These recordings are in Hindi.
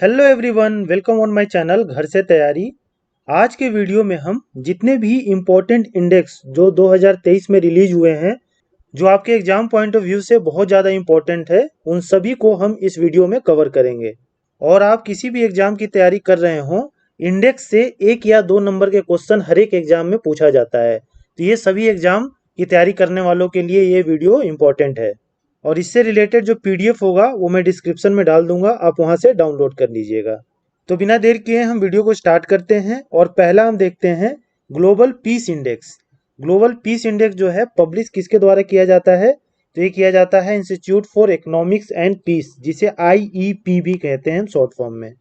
Hello everyone, welcome on my channel घर से तैयारी। आज के वीडियो में हम जितने भी इम्पोर्टेंट इंडेक्स जो 2023 में रिलीज हुए हैं, जो आपके एग्जाम पॉइंट ऑफ व्यू से बहुत ज़्यादा इम्पोर्टेंट है, उन सभी को हम इस वीडियो में कवर करेंगे। और आप किसी भी एग्जाम की तैयारी कर रहे हो, इंडेक्स से 1 या 2 नंबर के क्वेश्चन हर एक एग्जाम में पूछा जाता है। तो ये सभी एग्जाम की तैयारी करने वालों के लिए ये वीडियो इम्पोर्टेंट है। और इससे रिलेटेड जो पीडीएफ होगा वो मैं डिस्क्रिप्शन में डाल दूंगा, आप वहां से डाउनलोड कर लीजिएगा। तो बिना देर किए हम वीडियो को स्टार्ट करते हैं। और पहला हम देखते हैं global peace index. Global peace index जो है पब्लिश किसके द्वारा किया जाता है? तो ये किया जाता है Institute for Economics and Peace, जिसे आईईपी भी कहते हैं शॉर्ट फॉर्म में।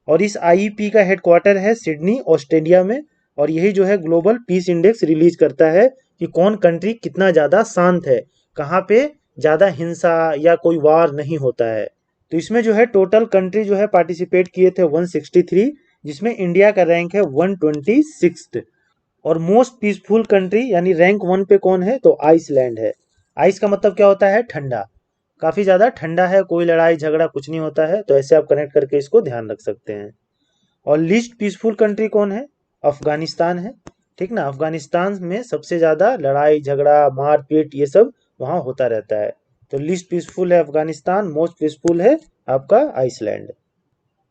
और इस आईईपी का हेडक्वार्टर है सिडनी, ऑस्ट्रेलिया में। और यही जो है ग्लोबल पीस इंडेक्स रिलीज करता है कि कौन कंट्री कितना ज़्यादा शांत है, कहाँ पे ज़्यादा हिंसा या कोई वार नहीं होता है। तो इसमें जो है टोटल कंट्री जो है पार्टिसिपेट किए थे 163, जिसमें इंडिया का रैंक है 126। और मोस्ट पीसफुल कंट्री यानी रैंक 1 पे कौन है? तो आइसलैंड है। आइस का मतलब क्या होता है? ठंडा। काफ़ी ज़्यादा ठंडा है, कोई लड़ाई झगड़ा कुछ नहीं होता है। तो ऐसे आप कनेक्ट करके इसको ध्यान रख सकते हैं। और लीस्ट पीसफुल कंट्री कौन है? अफगानिस्तान है। ठीक ना, अफगानिस्तान में सबसे ज़्यादा लड़ाई झगड़ा मारपीट ये सब वहाँ होता रहता है। तो लीस्ट पीसफुल है अफगानिस्तान, मोस्ट पीसफुल है आपका आइसलैंड।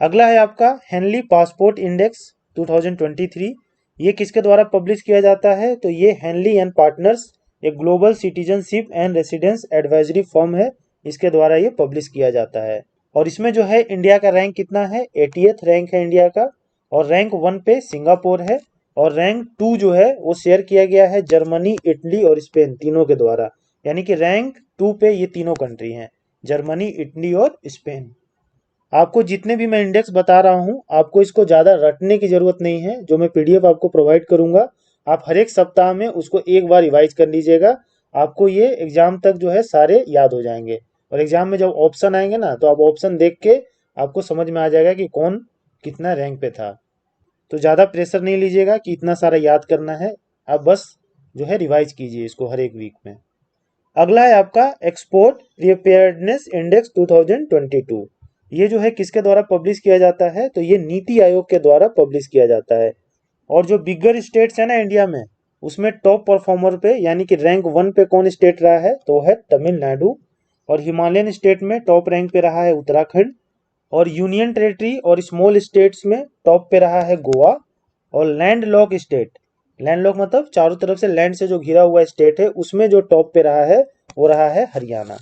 अगला है आपका हेनली पासपोर्ट इंडेक्स 2023। ये किसके द्वारा पब्लिश किया जाता है? तो ये हेनली एंड पार्टनर्स, एक global citizenship and residence advisory firm है, इसके द्वारा ये पब्लिश किया जाता है। और इसमें जो है इंडिया का रैंक कितना है? 80th रैंक है इंडिया का। और रैंक 1 पे सिंगापुर है। और रैंक 2 जो है वो शेयर किया गया है जर्मनी, इटली और स्पेन तीनों के द्वारा। यानी कि रैंक 2 पे ये तीनों कंट्री हैं, जर्मनी, इटली और स्पेन। आपको जितने भी मैं इंडेक्स बता रहा हूँ, आपको इसको ज़्यादा रटने की ज़रूरत नहीं है। जो मैं पीडीएफ आपको प्रोवाइड करूँगा, आप हर एक सप्ताह में उसको एक बार रिवाइज कर लीजिएगा। आपको ये एग्ज़ाम तक जो है सारे याद हो जाएंगे। और एग्ज़ाम में जब ऑप्शन आएंगे ना, तो आप ऑप्शन देख के आपको समझ में आ जाएगा कि कौन कितना रैंक पे था। तो ज़्यादा प्रेशर नहीं लीजिएगा कि इतना सारा याद करना है। आप बस जो है रिवाइज कीजिए इसको हर एक वीक में। अगला है आपका एक्सपोर्ट प्रिपेयर्डनेस इंडेक्स 2022। ये जो है किसके द्वारा पब्लिश किया जाता है? तो ये नीति आयोग के द्वारा पब्लिश किया जाता है। और जो बिगर स्टेट्स है ना इंडिया में, उसमें टॉप परफॉर्मर पे यानी कि रैंक 1 पे कौन स्टेट रहा है? तो है तमिलनाडु। और हिमालयन स्टेट में टॉप रैंक पे रहा है उत्तराखंड। और यूनियन टेरिटरी और स्मॉल स्टेट्स में टॉप पे रहा है गोवा। और land lock state, land lock मतलब चारों तरफ से लैंड से जो घिरा हुआ स्टेट है, उसमें जो टॉप पे रहा है वो रहा है हरियाणा।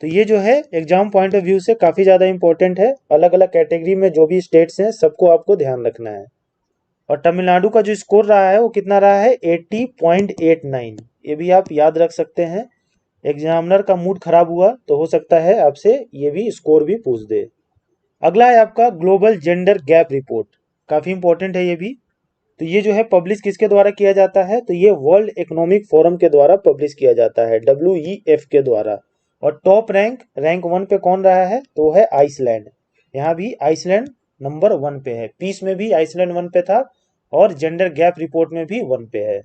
तो ये जो है एग्जाम पॉइंट ऑफ व्यू से काफ़ी ज़्यादा इंपॉर्टेंट है। अलग अलग कैटेगरी में जो भी स्टेट्स हैं सबको आपको ध्यान रखना है। और तमिलनाडु का जो स्कोर रहा है वो कितना रहा है? 80.89। ये भी आप याद रख सकते हैं। एग्जामिनर का मूड खराब हुआ तो हो सकता है आपसे ये भी स्कोर भी पूछ दे। अगला है आपका ग्लोबल जेंडर गैप रिपोर्ट। काफ़ी इंपॉर्टेंट है ये भी। तो ये जो है पब्लिश किसके द्वारा किया जाता है? तो ये वर्ल्ड इकोनॉमिक फोरम के द्वारा पब्लिश किया जाता है, WEF के द्वारा। और टॉप रैंक 1 पे कौन रहा है? तो है आइसलैंड। यहाँ भी आइसलैंड नंबर 1 पे है। पीस में भी आइसलैंड 1 पे था, और जेंडर गैप रिपोर्ट में भी 1 पे है।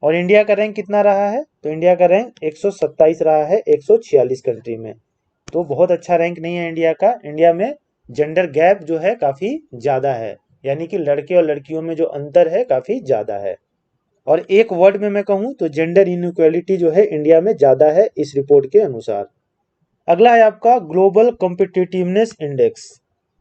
और इंडिया का रैंक कितना रहा है? तो इंडिया का रैंक 127 रहा है 146 कंट्री में। तो बहुत अच्छा रैंक नहीं है इंडिया का। इंडिया में जेंडर गैप जो है काफ़ी ज़्यादा है, यानी कि लड़के और लड़कियों में जो अंतर है काफ़ी ज़्यादा है। और एक वर्ड में मैं कहूँ तो जेंडर इनइक्वालिटी जो है इंडिया में ज़्यादा है इस रिपोर्ट के अनुसार। अगला है आपका ग्लोबल कॉम्पिटिटिवनेस इंडेक्स।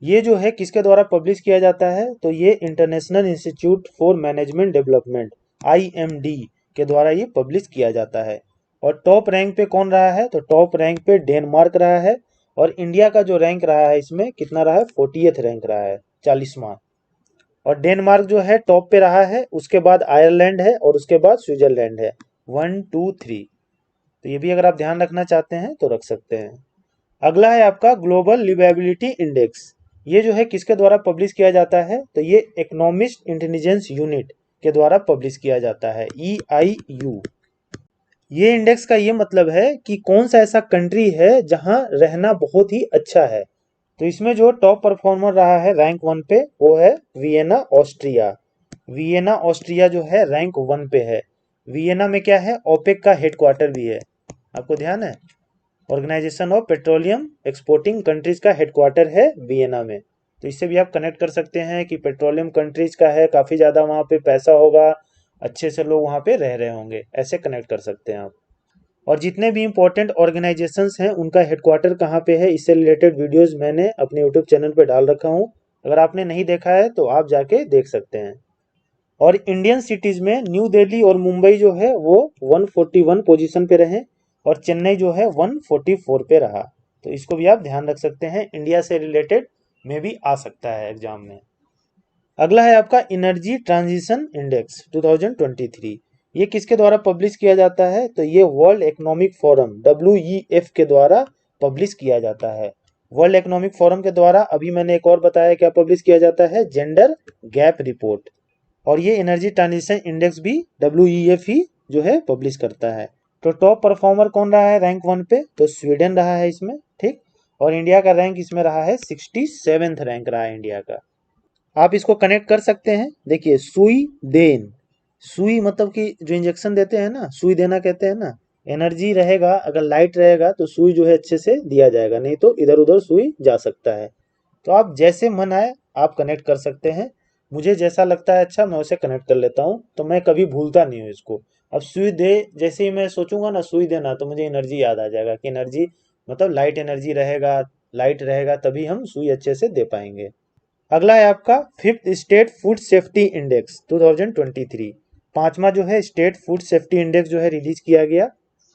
ये जो है किसके द्वारा पब्लिश किया जाता है? तो ये international institute for management development, IMD के द्वारा ये पब्लिश किया जाता है। और टॉप रैंक पे कौन रहा है? तो टॉप रैंक पे डेनमार्क रहा है। और इंडिया का जो रैंक रहा है इसमें कितना रहा है? 40th रैंक रहा है, 40वां। और डेनमार्क जो है टॉप पे रहा है, उसके बाद आयरलैंड है और उसके बाद स्विट्जरलैंड है। 1 2 3। तो ये भी अगर आप ध्यान रखना चाहते हैं तो रख सकते हैं। अगला है आपका ग्लोबल लिवेबिलिटी इंडेक्स। ये जो है किसके द्वारा पब्लिश किया जाता है? तो ये इकोनॉमिस्ट इंटेलिजेंस यूनिट के द्वारा पब्लिश किया जाता है, EIU। ये इंडेक्स का ये मतलब है कि कौन सा ऐसा कंट्री है जहां रहना बहुत ही अच्छा है। तो इसमें जो टॉप परफॉर्मर रहा है रैंक 1 पे वो है वियना, ऑस्ट्रिया। वियना ऑस्ट्रिया जो है रैंक 1 पे है। वियना में क्या है? ओपेक का हेडक्वार्टर भी है, आपको ध्यान है? Organization of Petroleum Exporting Countries का हेडक्वार्टर है वियना में। तो इससे भी आप कनेक्ट कर सकते हैं कि पेट्रोलियम कंट्रीज का है, काफ़ी ज़्यादा वहाँ पे पैसा होगा, अच्छे से लोग वहाँ पे रह रहे होंगे, ऐसे कनेक्ट कर सकते हैं आप। और जितने भी इंपॉर्टेंट ऑर्गेनाइजेशंस हैं उनका हेडक्वार्टर कहाँ पे है, इससे रिलेटेड वीडियोस मैंने अपने यूट्यूब चैनल पे डाल रखा हूँ। अगर आपने नहीं देखा है तो आप जाके देख सकते हैं। और इंडियन सिटीज़ में न्यू दिल्ली और मुंबई जो है वो 141 पोजीशन पे रहे, और चेन्नई जो है 144 पे रहा। तो इसको भी आप ध्यान रख सकते हैं, इंडिया से रिलेटेड में भी आ सकता है एग्जाम में। अगला है आपका एनर्जी ट्रांजिशन इंडेक्स 2023। ये किसके द्वारा पब्लिश किया जाता है, तो ये वर्ल्ड इकोनॉमिक फोरम WEF के द्वारा पब्लिश किया जाता है। वर्ल्ड इकोनॉमिक फोरम के द्वारा अभी मैंने एक और बताया क्या पब्लिश किया जाता है, जेंडर गैप रिपोर्ट। और ये एनर्जी ट्रांजिशन इंडेक्स भी WEF ही जो है पब्लिश करता है। तो टॉप परफॉर्मर कौन रहा है रैंक 1 पे, तो स्वीडन रहा है इसमें, ठीक। और इंडिया का रैंक इसमें रहा है 67th रैंक रहा है इंडिया का। आप इसको कनेक्ट कर सकते हैं, देखिए सुई देन, सुई मतलब कि जो इंजेक्शन देते हैं ना, सुई देना कहते हैं ना। एनर्जी रहेगा, अगर लाइट रहेगा तो सुई जो है अच्छे से दिया जाएगा, नहीं तो इधर उधर सुई जा सकता है। तो आप जैसे मन आए आप कनेक्ट कर सकते हैं। मुझे जैसा लगता है अच्छा मैं उसे कनेक्ट कर लेता हूँ, तो मैं कभी भूलता नहीं हूँ इसको। अब सुई दे जैसे ही मैं सोचूंगा ना सुई देना, तो मुझे एनर्जी याद आ जाएगा कि एनर्जी मतलब लाइट एनर्जी रहेगा, लाइट रहेगा तभी हम सुई अच्छे से दे पाएंगे। अगला है आपका fifth state food safety index 2023। पांचवा जो है स्टेट फूड सेफ्टी इंडेक्स जो है रिलीज किया गया।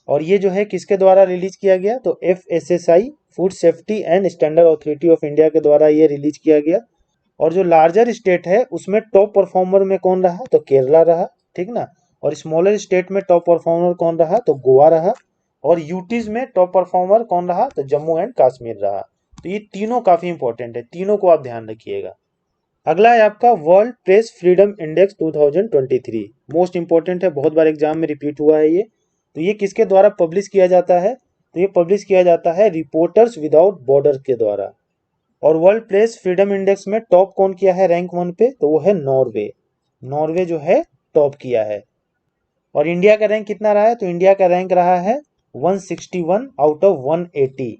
और ये जो है किसके द्वारा रिलीज किया गया, तो FSSI food safety and standard authority of India के द्वारा ये रिलीज किया गया। और जो लार्जर स्टेट है उसमें टॉप परफॉर्मर में कौन रहा, तो केरला रहा, ठीक ना। और स्मॉलर स्टेट में टॉप परफॉर्मर कौन रहा, तो गोवा रहा। और यूटीज में टॉप परफॉर्मर कौन रहा, तो जम्मू एंड कश्मीर रहा। तो ये तीनों काफी इंपॉर्टेंट है, तीनों को आप ध्यान रखिएगा। अगला है आपका world press freedom index 2023। Most important है, बहुत बार एग्जाम में रिपीट हुआ है ये। तो ये किसके द्वारा पब्लिश किया जाता है, तो ये पब्लिश किया जाता है रिपोर्टर्स विदाउट बॉर्डर के द्वारा। और वर्ल्ड प्रेस फ्रीडम इंडेक्स में टॉप कौन किया है रैंक 1 पे, तो वो है नॉर्वे। नॉर्वे जो है टॉप किया है। और इंडिया का रैंक कितना रहा है, तो इंडिया का रैंक रहा है 161 आउट ऑफ 180।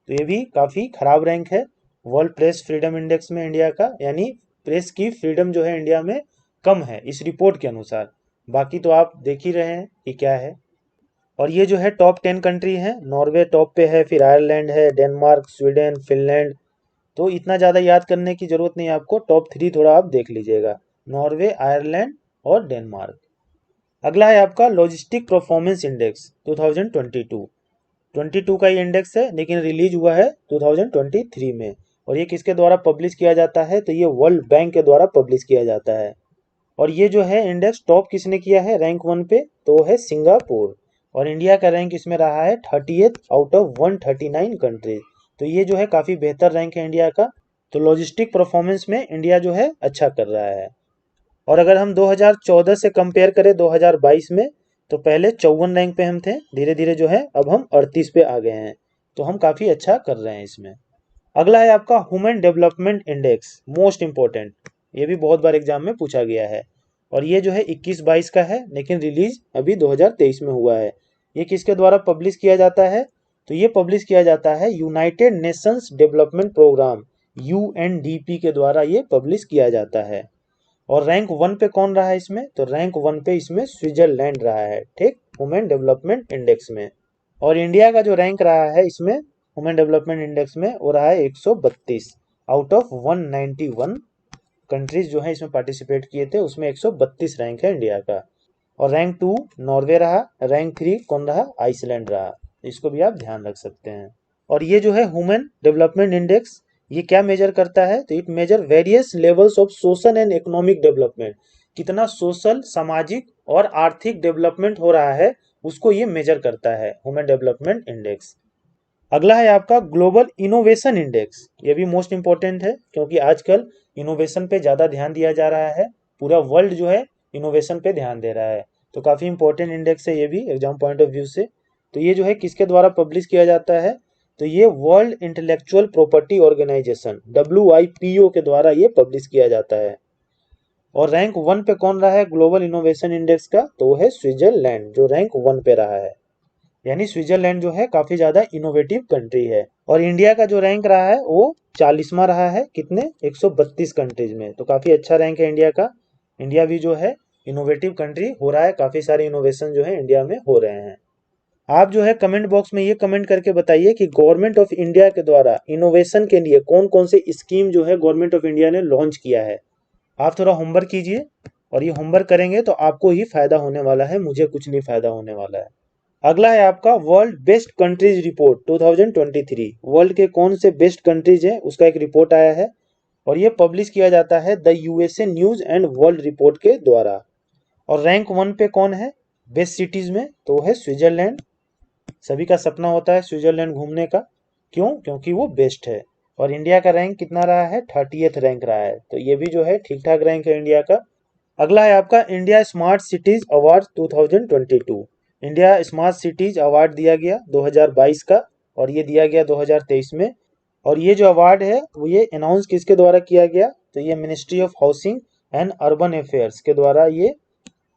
तो ये भी काफ़ी खराब रैंक है वर्ल्ड प्रेस फ्रीडम इंडेक्स में इंडिया का, यानी प्रेस की फ्रीडम जो है इंडिया में कम है इस रिपोर्ट के अनुसार। बाकी तो आप देख ही रहे हैं कि क्या है। और ये जो है टॉप 10 कंट्री है, नॉर्वे टॉप पे है, फिर आयरलैंड है, डेनमार्क, स्वीडन, फिनलैंड। तो इतना ज़्यादा याद करने की ज़रूरत नहीं है आपको, टॉप 3 थोड़ा आप देख लीजिएगा, नॉर्वे, आयरलैंड और डेनमार्क। अगला है आपका लॉजिस्टिक परफॉर्मेंस इंडेक्स 2022। 22 का ये इंडेक्स है लेकिन रिलीज हुआ है 2023 में। और ये किसके द्वारा पब्लिश किया जाता है, तो ये वर्ल्ड बैंक के द्वारा पब्लिश किया जाता है। और ये जो है इंडेक्स टॉप किसने किया है रैंक 1 पे, तो वो है सिंगापुर। और इंडिया का रैंक इसमें रहा है 30th आउट ऑफ 139 कंट्रीज। तो ये जो है काफ़ी बेहतर रैंक है इंडिया का। तो लॉजिस्टिक परफॉर्मेंस में इंडिया जो है अच्छा कर रहा है। और अगर हम 2014 से कंपेयर करें 2022 में, तो पहले 54 रैंक पे हम थे, धीरे धीरे जो है अब हम 38 पे आ गए हैं। तो हम काफ़ी अच्छा कर रहे हैं इसमें। अगला है आपका human development index, most important. ये भी बहुत बार एग्जाम में पूछा गया है। और ये जो है 21-22 का है लेकिन रिलीज अभी 2023 में हुआ है। ये किसके द्वारा पब्लिश किया जाता है, तो ये पब्लिश किया जाता है United Nations Development Programme UNDP के द्वारा ये पब्लिश किया जाता है। और रैंक 1 पे कौन रहा है इसमें, तो रैंक 1 पे इसमें स्विट्जरलैंड रहा है, ठीक, ह्यूमन डेवलपमेंट इंडेक्स में। और इंडिया का जो रैंक रहा है इसमें ह्यूमन डेवलपमेंट इंडेक्स में, वो रहा है 132 आउट ऑफ 191 कंट्रीज जो है इसमें पार्टिसिपेट किए थे, उसमें 132 रैंक है इंडिया का। और रैंक 2 नॉर्वे रहा, रैंक 3 कौन रहा, आइसलैंड रहा। इसको भी आप ध्यान रख सकते हैं। और ये जो है ह्यूमन डेवलपमेंट इंडेक्स, ये क्या मेजर करता है, तो it measure various levels of social and economic development. कितना सोशल, सामाजिक और आर्थिक डेवलपमेंट हो रहा है उसको ये मेजर करता है ह्यूमन डेवलपमेंट इंडेक्स। अगला है आपका ग्लोबल इनोवेशन इंडेक्स। ये भी मोस्ट इंपॉर्टेंट है क्योंकि आजकल इनोवेशन पे ज़्यादा ध्यान दिया जा रहा है, पूरा वर्ल्ड जो है इनोवेशन पे ध्यान दे रहा है। तो काफ़ी इंपॉर्टेंट इंडेक्स है ये भी एग्जाम पॉइंट ऑफ व्यू से। तो ये जो है किसके द्वारा पब्लिश किया जाता है, तो ये World Intellectual Property Organization WIPO के द्वारा ये पब्लिश किया जाता है। और रैंक 1 पे कौन रहा है ग्लोबल इनोवेशन इंडेक्स का, तो वो है स्विट्जरलैंड जो रैंक 1 पे रहा है। यानी स्विट्जरलैंड जो है काफी ज्यादा इनोवेटिव कंट्री है। और इंडिया का जो रैंक रहा है वो 40वां रहा है, कितने 132 कंट्रीज में, तो काफी अच्छा रैंक है इंडिया का। इंडिया भी जो है इनोवेटिव कंट्री हो रहा है, काफी सारे इनोवेशन जो है इंडिया में हो रहे हैं। आप जो है कमेंट बॉक्स में ये कमेंट करके बताइए कि गवर्नमेंट ऑफ इंडिया के द्वारा इनोवेशन के लिए कौन कौन से स्कीम जो है गवर्नमेंट ऑफ इंडिया ने लॉन्च किया है। आप थोड़ा होमवर्क कीजिए, और ये होमवर्क करेंगे तो आपको ही फायदा होने वाला है, मुझे कुछ नहीं फायदा होने वाला है। अगला है आपका world best countries report 2023। World के कौन से बेस्ट कंट्रीज हैं उसका एक रिपोर्ट आया है, और ये पब्लिश किया जाता है the USA news and world report के द्वारा। और रैंक 1 पे कौन है बेस्ट सिटीज में, तो वो है स्विट्जरलैंड। सभी का सपना होता है स्विट्जरलैंड घूमने का, क्यों, क्योंकि वो बेस्ट है। और इंडिया का रैंक कितना रहा है, 30th रैंक रहा है, तो ये भी जो है ठीक ठाक रैंक है इंडिया का। अगला है आपका India smart cities award 2022। India smart cities award दिया गया 2022 का, और ये दिया गया 2023 में। और ये जो अवार्ड है वो ये अनाउंस किसके द्वारा किया गया, तो ये ministry of housing and urban affairs के द्वारा ये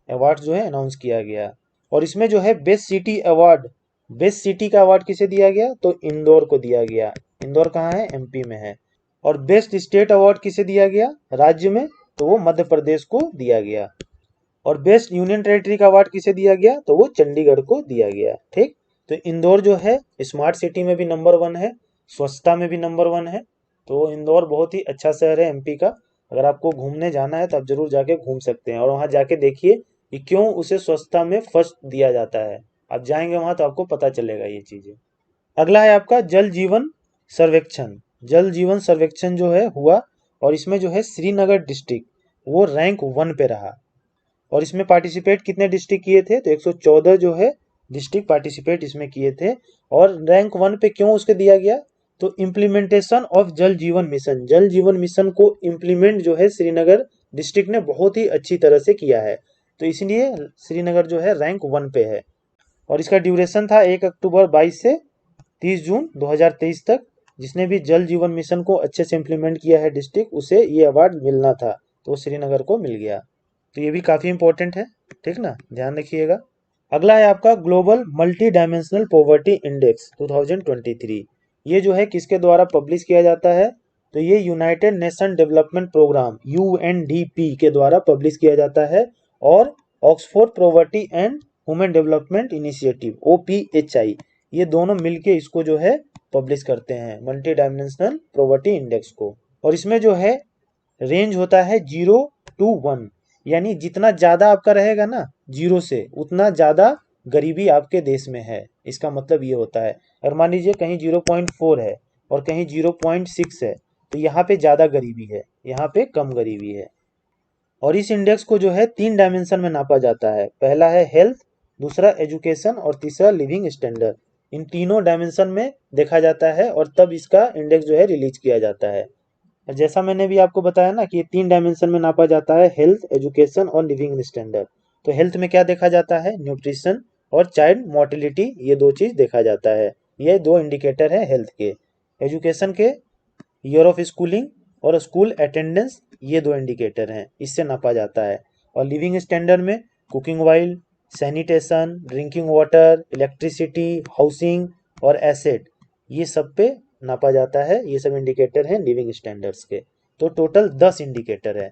अवार्ड जो है अनाउंस किया गया। और इसमें जो है best city award, best city का अवार्ड किसे दिया गया, तो इंदौर को दिया गया। इंदौर कहाँ है, एमपी में है। और बेस्ट स्टेट अवार्ड किसे दिया गया राज्य में, तो वो मध्य प्रदेश को दिया गया। और बेस्ट यूनियन टेरिटरी का अवार्ड किसे दिया गया, तो वो चंडीगढ़ को दिया गया। ठीक, तो इंदौर जो है स्मार्ट सिटी में भी नंबर 1 है, स्वच्छता में भी नंबर 1 है। तो इंदौर बहुत ही अच्छा शहर है एमपी का। अगर आपको घूमने जाना है तो आप जरूर जाके घूम सकते हैं, और वहाँ जाके देखिए कि क्यों उसे स्वच्छता में फर्स्ट दिया जाता है। आप जाएंगे वहाँ तो आपको पता चलेगा ये चीजें। अगला है आपका जल जीवन सर्वेक्षण। जल जीवन सर्वेक्षण जो है हुआ, और इसमें जो है श्रीनगर डिस्ट्रिक्ट वो रैंक 1 पे रहा। और इसमें पार्टिसिपेट कितने डिस्ट्रिक्ट किए थे, तो 114 जो है डिस्ट्रिक्ट पार्टिसिपेट इसमें किए थे। और रैंक 1 पे क्यों उसके दिया गया, तो इम्प्लीमेंटेशन ऑफ जल जीवन मिशन, जल जीवन मिशन को इम्प्लीमेंट जो है श्रीनगर डिस्ट्रिक्ट ने बहुत ही अच्छी तरह से किया है, तो इसलिए श्रीनगर जो है रैंक 1 पे है। और इसका ड्यूरेशन था 1 अक्टूबर 22 से 30 जून 2023 तक। जिसने भी जल जीवन मिशन को अच्छे से इम्प्लीमेंट किया है डिस्ट्रिक्ट, उसे ये अवार्ड मिलना था, तो श्रीनगर को मिल गया। तो ये भी काफ़ी इंपॉर्टेंट है, ठीक ना, ध्यान रखिएगा। अगला है आपका global multi dimensional poverty index 2023। ये जो है किसके द्वारा पब्लिश किया जाता है, तो ये United Nation Development Programme UNDP के द्वारा पब्लिश किया जाता है। और Oxford Poverty and Human Development Initiative OPHI, ये दोनों मिलके इसको जो है पब्लिश करते हैं मल्टी डायमेंशनल पॉवर्टी इंडेक्स को। और इसमें जो है रेंज होता है 0 to 1, यानी जितना ज्यादा आपका रहेगा ना 0 से, उतना ज्यादा गरीबी आपके देश में है। इसका मतलब ये होता है, अगर मान लीजिए कहीं 0.4 है और कहीं 0.6 है, तो यहाँ पे ज्यादा गरीबी है, यहाँ पे कम गरीबी है। और इस इंडेक्स को जो है 3 डायमेंशन में नापा जाता है। पहला है हेल्थ, दूसरा एजुकेशन, और तीसरा लिविंग स्टैंडर्ड। इन तीनों डायमेंशन में देखा जाता है, और तब इसका इंडेक्स जो है रिलीज किया जाता है। जैसा मैंने भी आपको बताया ना कि ये 3 डायमेंशन में नापा जाता है, हेल्थ, एजुकेशन और लिविंग स्टैंडर्ड। तो हेल्थ में क्या देखा जाता है, न्यूट्रिशन और चाइल्ड मोर्टिलिटी, ये 2 चीज देखा जाता है। ये 2 इंडिकेटर है हेल्थ के। एजुकेशन के ईयर ऑफ स्कूलिंग और स्कूल अटेंडेंस, ये 2 इंडिकेटर हैं, इससे नापा जाता है। और लिविंग स्टैंडर्ड में cooking oil, sanitation, drinking water, electricity, housing और एसेट, ये सब पे नापा जाता है। ये सब इंडिकेटर हैं लिविंग स्टैंडर्ड्स के। तो टोटल 10 इंडिकेटर है।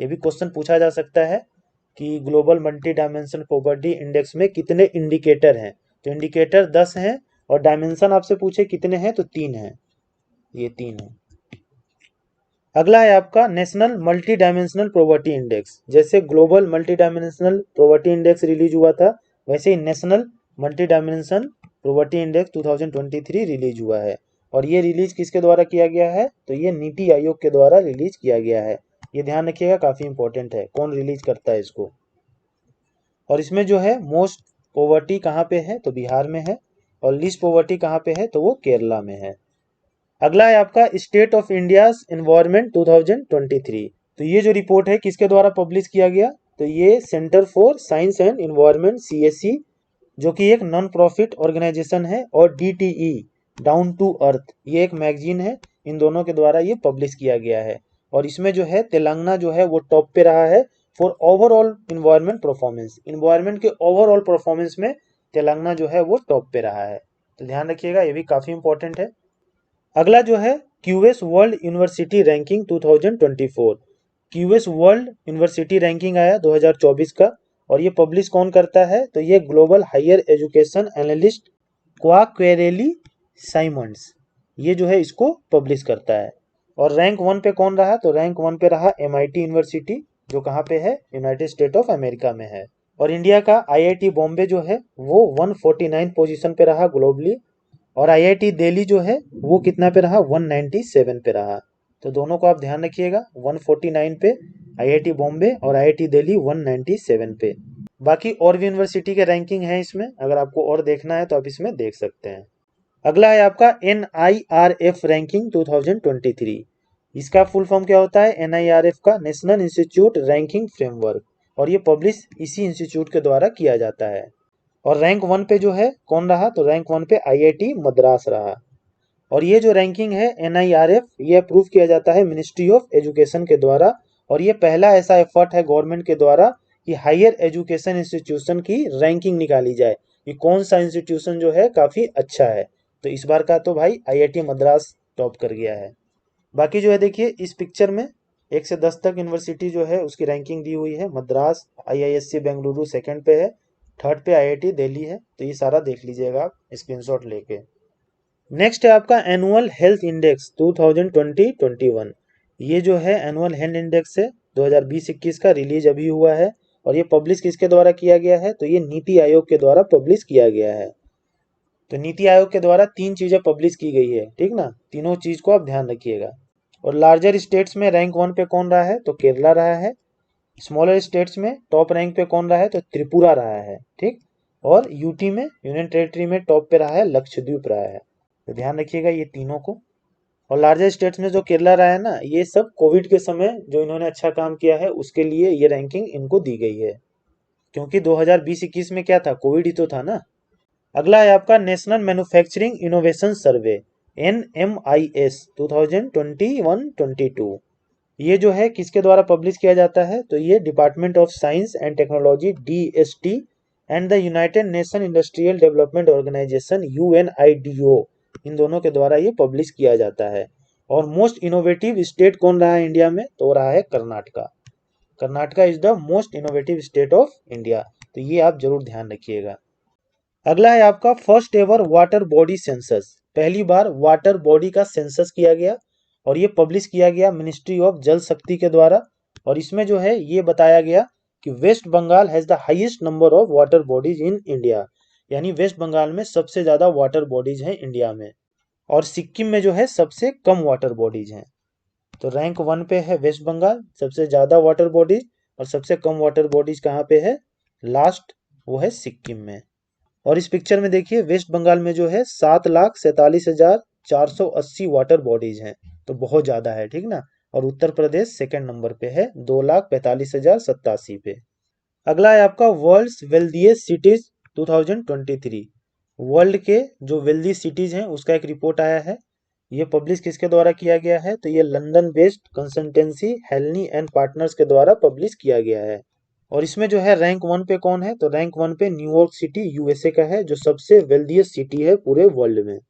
ये भी क्वेश्चन पूछा जा सकता है कि global multi dimension poverty index में कितने इंडिकेटर हैं, तो इंडिकेटर 10 हैं। और डायमेंशन आपसे पूछे कितने हैं, तो 3 हैं, ये 3 है। अगला है आपका national multi dimensional poverty index. जैसे global multi dimensional poverty index release हुआ था, वैसे ही national multi dimension poverty index 2023 release हुआ है। और ये रिलीज किसके द्वारा किया गया है, तो ये नीति आयोग के द्वारा रिलीज किया गया है। ये ध्यान रखिएगा, काफी इंपॉर्टेंट है कौन रिलीज करता है इसको। और इसमें जो है मोस्ट पॉवर्टी कहाँ पे है, तो बिहार में है। और लीस्ट पॉवर्टी कहाँ पे है, तो वो केरला में है। अगला है आपका स्टेट ऑफ इंडिया एनवायरनमेंट 2023। तो ये जो रिपोर्ट है किसके द्वारा पब्लिश किया गया, तो ये centre for science and environment CSC, जो कि एक नॉन प्रॉफिट ऑर्गेनाइजेशन है, और डीटीई डाउन टू अर्थ, ये एक मैगजीन है। इन दोनों के द्वारा ये पब्लिश किया गया है। और इसमें जो है तेलंगाना जो है वो टॉप पे रहा है for overall environment performance. Environment के ओवरऑल परफॉर्मेंस में तेलंगाना जो है वो टॉप पे रहा है। तो ध्यान रखिएगा, ये भी काफ़ी इंपॉर्टेंट है। अगला जो है QS world university ranking 2024। QS world university ranking आया 2024 का, और ये पब्लिश कौन करता है, तो ये global higher education analyst Quacquarelli Symonds, ये जो है इसको पब्लिश करता है। और रैंक 1 पे कौन रहा, तो रैंक 1 पे रहा एमआईटी यूनिवर्सिटी, जो कहाँ पे है, यूनाइटेड स्टेट ऑफ अमेरिका में है। और इंडिया का आईआईटी बॉम्बे जो है वो 149 पोजीशन पे रहा ग्लोबली, और आईआईटी दिल्ली जो है वो कितना पे रहा, 197 पे रहा। तो दोनों को आप ध्यान रखिएगा, 149 पे आईआईटी बॉम्बे और आईआईटी दिल्ली 197 पे। बाकी और भी यूनिवर्सिटी के रैंकिंग है इसमें, अगर आपको और देखना है तो आप इसमें देख सकते हैं। अगला है आपका NIRF रैंकिंग 2023। इसका फुल फॉर्म क्या होता है, NIRF का नेशनल इंस्टीट्यूट रैंकिंग फ्रेमवर्क, और ये पब्लिश इसी इंस्टीट्यूट के द्वारा किया जाता है। और रैंक 1 पे जो है कौन रहा, तो रैंक 1 पे आईआईटी मद्रास रहा। और ये जो रैंकिंग है NIRF, ये अप्रूव किया जाता है मिनिस्ट्री ऑफ एजुकेशन के द्वारा, और ये पहला ऐसा एफर्ट है गवर्नमेंट के द्वारा कि हायर एजुकेशन इंस्टीट्यूशन की रैंकिंग निकाली जाए कि कौन सा इंस्टीट्यूशन जो है काफ़ी अच्छा है। तो इस बार का तो भाई आईआईटी मद्रास टॉप कर गया है। बाकी जो है देखिए इस पिक्चर में 1 से 10 तक यूनिवर्सिटी जो है उसकी रैंकिंग दी हुई है। मद्रास IISc बेंगलुरु सेकंड पे है, थर्ड पे आईआईटी दिल्ली है। तो ये सारा देख लीजिएगा आप स्क्रीनशॉट लेके। नेक्स्ट है आपका एनुअल हेल्थ इंडेक्स 2020-21। ये जो है एनुअल हेल्थ इंडेक्स है 2020-21 का, रिलीज अभी हुआ है। और ये पब्लिश किसके द्वारा किया गया है, तो ये नीति आयोग के द्वारा पब्लिश किया गया है। तो नीति आयोग के द्वारा 3 चीजें पब्लिश की गई है, ठीक ना, तीनों चीज को आप ध्यान रखिएगा। और लार्जर स्टेट्स में रैंक 1 पे कौन रहा है, तो केरला रहा है। स्मॉलर स्टेट्स में टॉप रैंक पे कौन रहा है, तो त्रिपुरा रहा है, ठीक। और यूटी में, यूनियन टेरिटरी में टॉप पे रहा है लक्षद्वीप रहा है। तो ध्यान रखिएगा ये तीनों को। और लार्जेस्ट स्टेट्स में जो केरला रहा है ना, ये सब कोविड के समय जो इन्होंने अच्छा काम किया है उसके लिए ये रैंकिंग इनको दी गई है, क्योंकि 2020-21 में क्या था, कोविड ही तो था ना। अगला है आपका नेशनल मैन्युफैक्चरिंग इनोवेशन सर्वे NMIS 2021-22। ये जो है किसके द्वारा पब्लिश किया जाता है, तो ये Department of Science and Technology DST and the United Nation Industrial Development Organization UNIDO, इन दोनों के द्वारा ये पब्लिश किया जाता है। और मोस्ट इनोवेटिव स्टेट कौन रहा है इंडिया में, तो रहा है Karnataka. Karnataka is the most innovative state of India. तो ये आप जरूर ध्यान रखिएगा। अगला है आपका first ever water body census. पहली बार वाटर बॉडी का सेंसस किया गया, और ये पब्लिश किया गया मिनिस्ट्री ऑफ जल शक्ति के द्वारा। और इसमें जो है ये बताया गया कि West Bengal has the highest number of water bodies in India, यानी वेस्ट बंगाल में सबसे ज्यादा वाटर बॉडीज हैं इंडिया में। और सिक्किम में जो है सबसे कम वाटर बॉडीज हैं। तो रैंक 1 पे है वेस्ट बंगाल, सबसे ज्यादा वाटर बॉडीज, और सबसे कम वाटर बॉडीज कहाँ पे है, लास्ट, वो है सिक्किम में। और इस पिक्चर में देखिए वेस्ट बंगाल में जो है 7,47,480 वाटर बॉडीज हैं, तो बहुत ज्यादा है, ठीक ना। और उत्तर प्रदेश सेकंड नंबर पे है 2,45,087 पे। अगला है आपका वर्ल्ड्स वेल्दीएस्ट सिटीज 2023। वर्ल्ड के जो वेल्दी सिटीज हैं उसका एक रिपोर्ट आया है। ये पब्लिश किसके द्वारा किया गया है, तो ये लंदन बेस्ड कंसल्टेंसी हेलनी एंड पार्टनर्स के द्वारा पब्लिश किया गया है। और इसमें जो है रैंक 1 पे कौन है, तो रैंक 1 पे न्यूयॉर्क सिटी USA का है, जो सबसे वेल्दीएस्ट सिटी है पूरे वर्ल्ड में।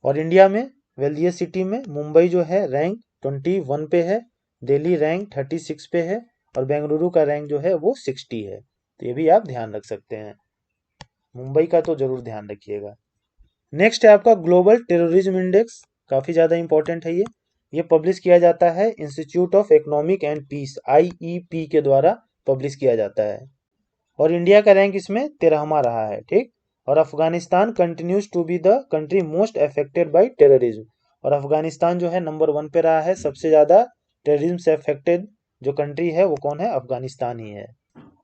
और इंडिया में वेल्दीएस्ट सिटी में मुंबई जो है रैंक 21 पे है, दिल्ली रैंक 36 पे है, और बेंगलुरु का रैंक जो है वो 60 है। तो ये भी आप ध्यान रख सकते हैं, मुंबई का तो जरूर ध्यान रखिएगा। नेक्स्ट है आपका ग्लोबल टेररिज्म इंडेक्स, काफ़ी ज़्यादा इंपॉर्टेंट है ये पब्लिश किया जाता है Institute of Economic and Peace IEP के द्वारा पब्लिश किया जाता है। और इंडिया का रैंक इसमें 13वां रहा है, ठीक। और Afghanistan continues to be the country most affected by terrorism, और अफगानिस्तान जो है नंबर 1 पे रहा है, सबसे ज़्यादा टेररिज्म से अफेक्टेड जो कंट्री है वो कौन है, अफगानिस्तान ही है।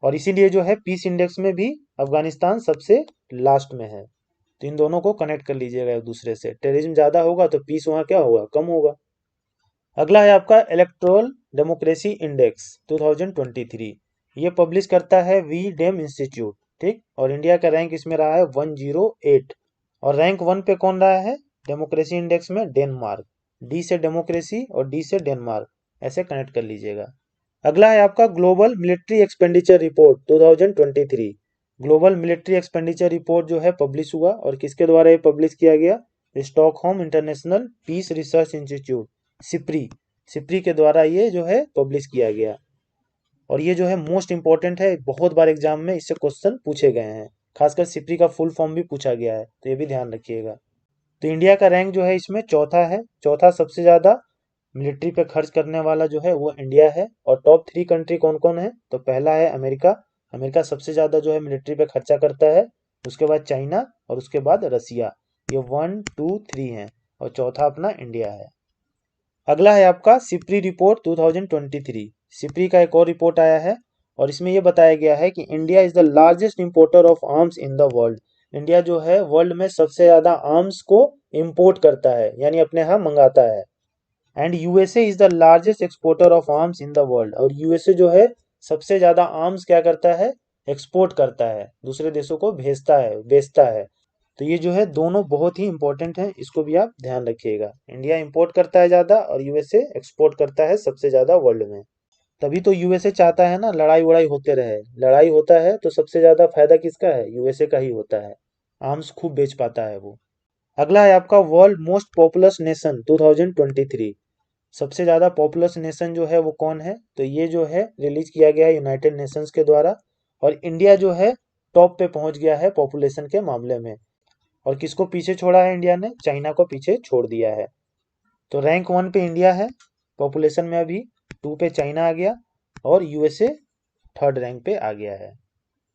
और इसीलिए जो है पीस इंडेक्स में भी अफगानिस्तान सबसे लास्ट में है। तो इन दोनों को कनेक्ट कर लीजिएगा एक दूसरे से, टेररिज्म ज़्यादा होगा तो पीस वहाँ क्या होगा, कम होगा। अगला है आपका इलेक्टोरल डेमोक्रेसी इंडेक्स 2023। ये पब्लिश करता है VDEM इंस्टीट्यूट, ठीक। और इंडिया का रैंक इसमें रहा है 108। और रैंक 1 पे कौन रहा है डेमोक्रेसी इंडेक्स में, डेनमार्क। डी से डेमोक्रेसी और डी से डेनमार्क, ऐसे कनेक्ट कर लीजिएगा। अगला है आपका global military expenditure report 2023। Global military expenditure report जो है पब्लिश हुआ, और किसके द्वारा ये पब्लिश किया गया? Stockholm International Peace Research Institute, SIPRI, SIPRI के द्वारा ये जो है पब्लिश किया गया। और ये जो है मोस्ट इंपॉर्टेंट है, बहुत बार एग्जाम में इससे क्वेश्चन पूछे गए हैं, खासकर सिप्री का फुल फॉर्म भी पूछा गया है, तो ये भी ध्यान रखिएगा। तो इंडिया का रैंक जो है इसमें चौथा है, चौथा सबसे ज़्यादा मिलिट्री पे खर्च करने वाला जो है वो इंडिया है। और टॉप 3 कंट्री कौन कौन है? तो पहला है अमेरिका, अमेरिका सबसे ज़्यादा जो है मिलिट्री पे खर्चा करता है। उसके बाद चाइना, और उसके बाद रसिया। ये 1, 2, 3 हैं, और चौथा अपना इंडिया है। अगला है आपका सिप्री रिपोर्ट 2023। सिप्री का एक और रिपोर्ट आया है, और इसमें यह बताया गया है कि India is the largest importer of arms in the world. India जो है वर्ल्ड में सबसे ज्यादा आर्म्स को इंपोर्ट करता है, यानी अपने यहाँ मंगाता है। And USA is the largest exporter of arms in the world. और यूएसए जो है सबसे ज्यादा आर्म्स क्या करता है? एक्सपोर्ट करता है, दूसरे देशों को भेजता है, बेचता है। तो ये जो है दोनों बहुत ही इंपॉर्टेंट हैं, इसको भी आप ध्यान रखिएगा। इंडिया इंपोर्ट करता है ज़्यादा, और यूएसए एक्सपोर्ट करता है सबसे ज़्यादा वर्ल्ड में। तभी तो यूएसए चाहता है ना लड़ाई वड़ाई होते रहे। लड़ाई होता है तो सबसे ज़्यादा फायदा किसका है? यूएसए का ही होता है, आर्म्स खूब बेच पाता है वो। अगला है आपका वर्ल्ड मोस्ट पॉपुलस नेशन 2023। सबसे ज़्यादा पॉपुलस नेशन जो है वो कौन है? तो ये जो है रिलीज किया गया है यूनाइटेड नेशंस के द्वारा, और इंडिया जो है टॉप पे पहुंच गया है पॉपुलेशन के मामले में। और किसको पीछे छोड़ा है इंडिया ने? चाइना को पीछे छोड़ दिया है। तो रैंक 1 पे इंडिया है पॉपुलेशन में, अभी 2 पे चाइना आ गया, और यूएसए 3rd रैंक पे आ गया है।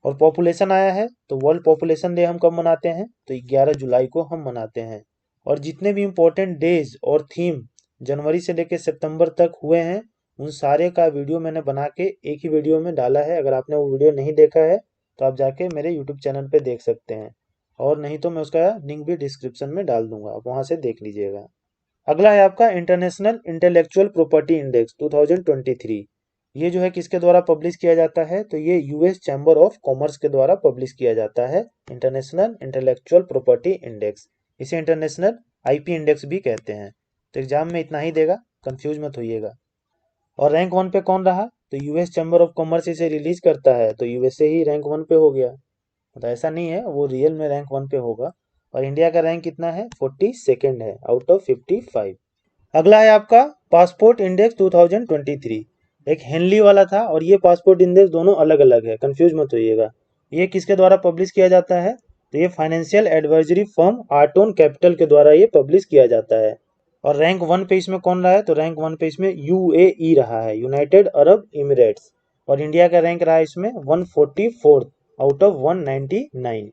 और पॉपुलेशन आया है तो वर्ल्ड पॉपुलेशन डे हम कब मनाते हैं? तो 11 जुलाई को हम मनाते हैं। और जितने भी इम्पोर्टेंट डेज और थीम जनवरी से लेकर सितंबर तक हुए हैं, उन सारे का वीडियो मैंने बना के एक ही वीडियो में डाला है। अगर आपने वो वीडियो नहीं देखा है तो आप जाके मेरे यूट्यूब चैनल पे देख सकते हैं, और नहीं तो मैं उसका लिंक भी डिस्क्रिप्शन में डाल दूंगा, आप वहां से देख लीजिएगा। अगला है आपका इंटरनेशनल इंटेलेक्चुअल प्रॉपर्टी इंडेक्स 2023। ये जो है किसके द्वारा पब्लिश किया जाता है? तो ये यूएस चैम्बर ऑफ कॉमर्स के द्वारा पब्लिश किया जाता है, इंटरनेशनल इंटेलेक्चुअल प्रॉपर्टी इंडेक्स। इसे इंटरनेशनल आईपी इंडेक्स भी कहते हैं। तो एग्जाम में इतना ही देगा, कंफ्यूज मत होइएगा। और रैंक 1 पे कौन रहा? तो यूएस चैम्बर ऑफ कॉमर्स इसे रिलीज करता है, तो यूएसए ही रैंक 1 पे हो गया। तो ऐसा नहीं है, वो रियल में रैंक 1 पे होगा। और इंडिया का रैंक कितना है? 42nd है आउट ऑफ 55। अगला है आपका पासपोर्ट इंडेक्स 2023। एक हेनली वाला था, और ये पासपोर्ट इंडेक्स दोनों अलग अलग है, कंफ्यूज मत होइएगा। ये किसके द्वारा पब्लिश किया जाता है? तो ये फाइनेंशियल एडवाइजरी फर्म आर्टोन कैपिटल के द्वारा ये पब्लिश किया जाता है। और रैंक 1 पे इसमें कौन रहा है? तो रैंक 1 पे इसमें यूएई रहा है, यूनाइटेड अरब इमिरेट्स। और इंडिया का रैंक रहा है इसमें 144 आउट ऑफ 199।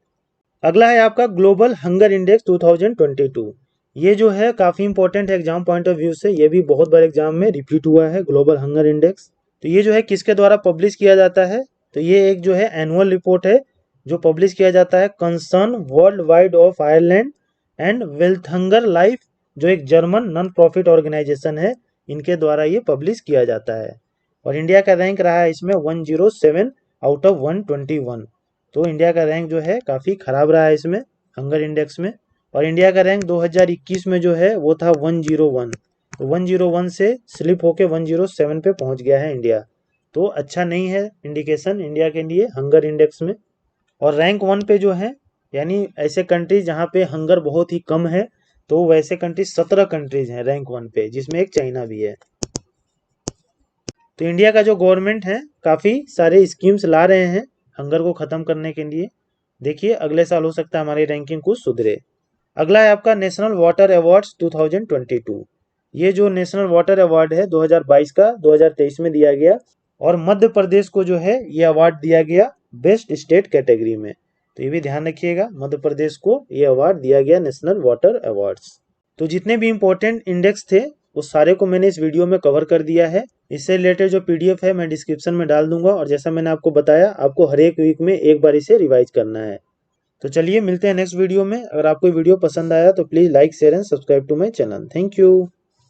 अगला है आपका ग्लोबल हंगर इंडेक्स 2022। ये जो है काफ़ी इंपॉर्टेंट है एग्जाम पॉइंट ऑफ व्यू से, ये भी बहुत बार एग्जाम में रिपीट हुआ है ग्लोबल हंगर इंडेक्स। तो ये जो है किसके द्वारा पब्लिश किया जाता है? तो ये एक जो है एनुअल रिपोर्ट है जो पब्लिश किया जाता है concern worldwide of Ireland and Welthungerhilfe, जो एक जर्मन नॉन प्रॉफिट ऑर्गेनाइजेशन है, इनके द्वारा ये पब्लिश किया जाता है। और इंडिया का रैंक रहा है इसमें 107 आउट ऑफ 121। तो इंडिया का रैंक जो है काफ़ी ख़राब रहा है इसमें हंगर इंडेक्स में। और इंडिया का रैंक 2021 में जो है वो था 101। तो 101 से स्लिप होके 107 पे पहुंच गया है इंडिया। तो अच्छा नहीं है इंडिकेशन इंडिया के लिए हंगर इंडेक्स में। और रैंक 1 पे जो है, यानी ऐसे कंट्रीज जहाँ पे हंगर बहुत ही कम है, तो वैसे कंट्रीज 17 कंट्रीज हैं रैंक 1 पे, जिसमें एक चाइना भी है। तो इंडिया का जो गवर्नमेंट है काफ़ी सारे स्कीम्स ला रहे हैं हंगर को ख़त्म करने के लिए। देखिए अगले साल हो सकता है हमारी रैंकिंग कुछ सुधरे। अगला है आपका नेशनल वाटर अवार्ड्स 2022। ये जो नेशनल वाटर अवार्ड है 2022 का 2023 में दिया गया, और मध्य प्रदेश को जो है ये अवार्ड दिया गया बेस्ट स्टेट कैटेगरी में। तो ये भी ध्यान रखिएगा, मध्य प्रदेश को ये अवार्ड दिया गया नेशनल वाटर अवार्ड्स। तो जितने भी इंपॉर्टेंट इंडेक्स थे वो सारे को मैंने इस वीडियो में कवर कर दिया है। इससे रिलेटेड जो पीडीएफ है मैं डिस्क्रिप्शन में डाल दूंगा, और जैसा मैंने आपको बताया आपको हर एक वीक में एक बार इसे रिवाइज करना है। तो चलिए मिलते हैं नेक्स्ट वीडियो में। अगर आपको वीडियो पसंद आया तो please like share and subscribe to my channel. Thank you.